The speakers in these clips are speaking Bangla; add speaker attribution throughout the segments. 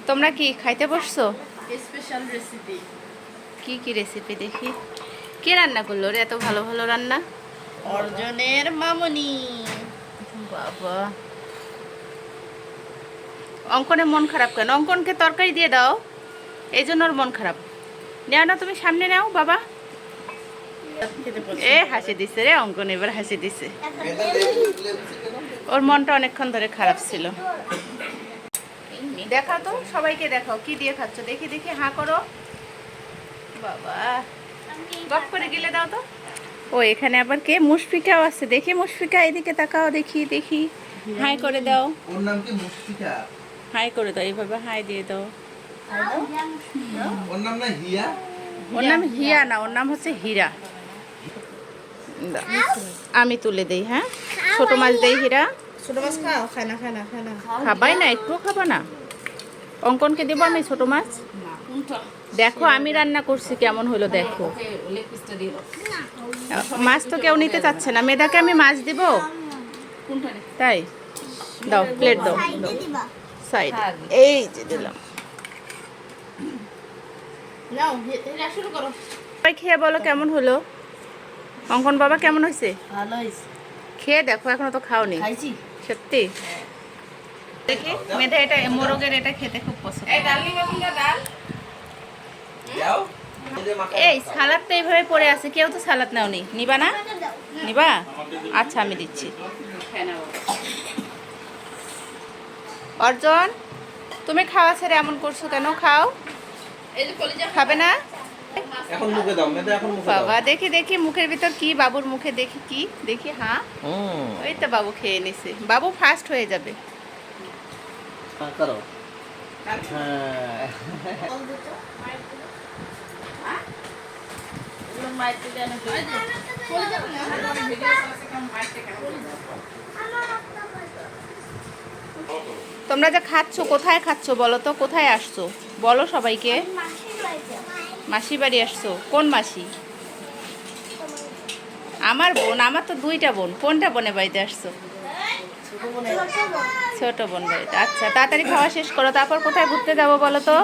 Speaker 1: তোমরা কি খাইতে বসছো?
Speaker 2: Special recipe.
Speaker 1: কি রেসিপি দেখি? কে রান্না করলো রে এত ভালো ভালো রান্না?
Speaker 2: অর্জনের মামনি।
Speaker 1: বাবা, অঙ্কনের মন খারাপ কেন? অঙ্কনকে তরকারি দিয়ে দাও, এই জন্য ওর মন খারাপ। নেও না, তুমি সামনে নাও বাবা। এ হাসি দিছে রে অঙ্কন, এবার হাসি দিছে। ওর মনটা অনেকক্ষণ ধরে খারাপ ছিল। দেখাও তো, সবাইকে দেখাও কি দিয়ে খাচ্ছ, দেখি দেখি, হাঁ করো বাবা। গপ করে গিলে দাও তো। ও এখানে আবার কে? মুশফিকাও আছে, দেখি মুশফিকা এদিকে তাকাও, দেখি দেখি, হাই করে দাও।
Speaker 3: ওর নাম কি মুশফিকা?
Speaker 1: হাই করে দাও, এইভাবে হাই দিয়ে দাও।
Speaker 3: ওর নাম না হিয়া?
Speaker 1: ওর নাম হিয়া না, ওর নাম হচ্ছে হীরা। আমি তুলে দেই। হ্যাঁ, ছোট মাছ দেই হীরা।
Speaker 2: ছোট মাছ খাও? খায় না খায় না খায় না।
Speaker 1: খাবাই না, একটু খাবা না? অঙ্কনকে দেবো আমি ছোট মাছ। দেখো আমি রান্না করছি কেমন হলো দেখো। মাছ তো কেউ নিতে চাচ্ছে না, মেয়েদাকে আমি মাছ দিব। তাই দাও, প্লেট দাও, সাইড। এই যে দিলাম।
Speaker 2: নাও শুরু করো।
Speaker 1: সবাই খেয়ে বলো কেমন হলো। অঙ্কন বাবা কেমন হয়েছে?
Speaker 2: ভালো হয়েছে।
Speaker 1: খেয়ে দেখো, এখনো তো খাওনি।
Speaker 2: খাইছি।
Speaker 1: সত্যি? দেখি মেয়েটা, এটা মোরগের এটা খেতে খুব পছন্দ।
Speaker 3: যাও।
Speaker 1: এই সালাদ তো এইভাবে পড়ে আছে, কেউ তো সালাদ নাওনি। নিবা না? নিবা? আচ্ছা আমি দিচ্ছি। অর্জন, তুমি খাওয়া ছেড়ে এমন করছো কেন? খাও। খাবে না?
Speaker 3: এখন মুখে দাও, মেয়েটা এখন মুখে দাও।
Speaker 1: বাবা দেখি দেখি মুখের ভিতর কি, বাবুর মুখে দেখি কি, দেখি। হ্যাঁ, ওই তো বাবু খেয়ে নিছে। বাবু ফার্স্ট হয়ে যাবে।
Speaker 3: করো।
Speaker 1: তোমরা যে খাচ্ছ, কোথায় খাচ্ছ বলো তো? কোথায় আসছো বলো সবাইকে। মাসি বাড়ি আসছো? কোন মাসি? আমার বোন। আমার তো দুইটা বোন। কোনটা বোনের বাড়িতে আসছো? ছোট বোন বাড়িতে। আচ্ছা, তাড়াতাড়ি খাওয়া শেষ করো, তারপর কোথায় ঘুরতে যাবো বলো তো?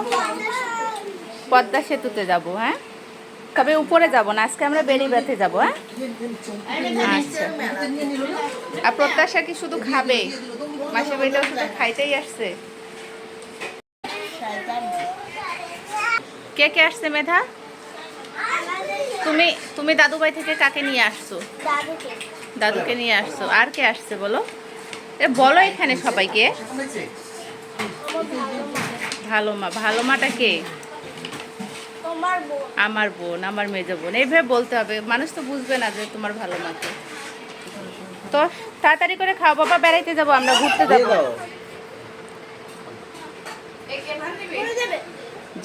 Speaker 1: পদ্মা সেতুতে যাবো। হ্যাঁ, তবে উপরে যাবো না, আজকে আমরা বেড়িবাঁধে যাবো। হ্যাঁ, আচ্ছা। আর প্রত্যাশা কি শুধু খাবে? মাসির বাড়িতেও শুধু খাইতেই আসছে। কে কে আসছে মেধা? তুমি দাদু ভাই থেকে কাকে নিয়ে আসছো? দাদুকে নিয়ে আসছো। আর কে আসছে বলো? এ বলো এখানে সবাইকে। ভালো মা। ভালো মাটা কে? আমার বোন, আমার মেজো বোন। এইভাবে বলতে হবে, মানুষ তো বুঝবে না যে তোমার ভালো মাকে। তো তাড়াতাড়ি করে খাও বাবা, বেড়াইতে যাবো আমরা, ঘুরতে যাবো।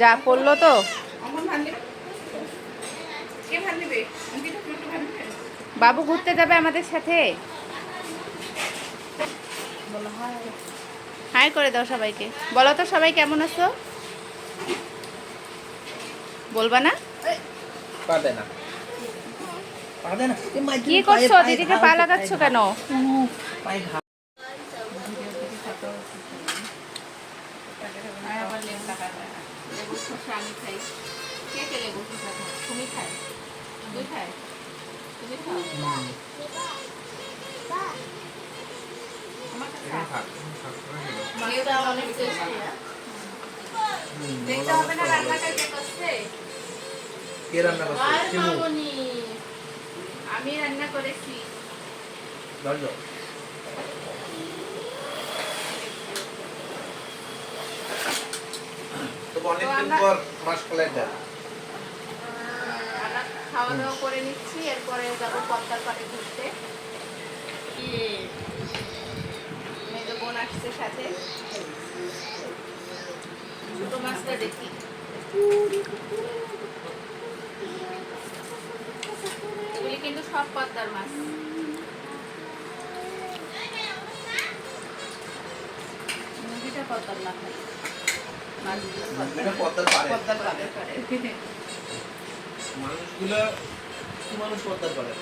Speaker 1: যা করলো তো। বাবু ঘুরতে যাবে আমাদের সাথে। হাই করে দাও সবাইকে। বলো তো সবাই কেমন আছো? বলবা না? কি করছো? দিদিকে পা লাগাচ্ছ কেন? আমি খাই। কে কে লেবু শসা খায়? তুমি খায়? তুই খায়? তুমি খাও? অনেক টেস্টি। দেখতে হবে না রান্নাটা কে করছে?
Speaker 3: কে রান্না করছে? শিমু।
Speaker 1: আমি রান্না করেছি।
Speaker 3: ধরো। তো অনেকদিন পর মাসকলাই ডাল।
Speaker 1: খাওয়া দাওয়া করে নিচ্ছি, এরপরে যাবো পদ্মার পাড়ে ঘুরতে। মেজো বোন আসছে সাথে। ছোট মাছটা দেখি। এগুলি কিন্তু সব পদ্মার মাছ। মুরগিটা পদ্মার না খাই, মাছগুলো
Speaker 3: পদ্মার পাড়ে।
Speaker 1: পদ্মার পাড়ে।
Speaker 3: মানুষগুলো কি মানুষ পদ্মার পাড়ে?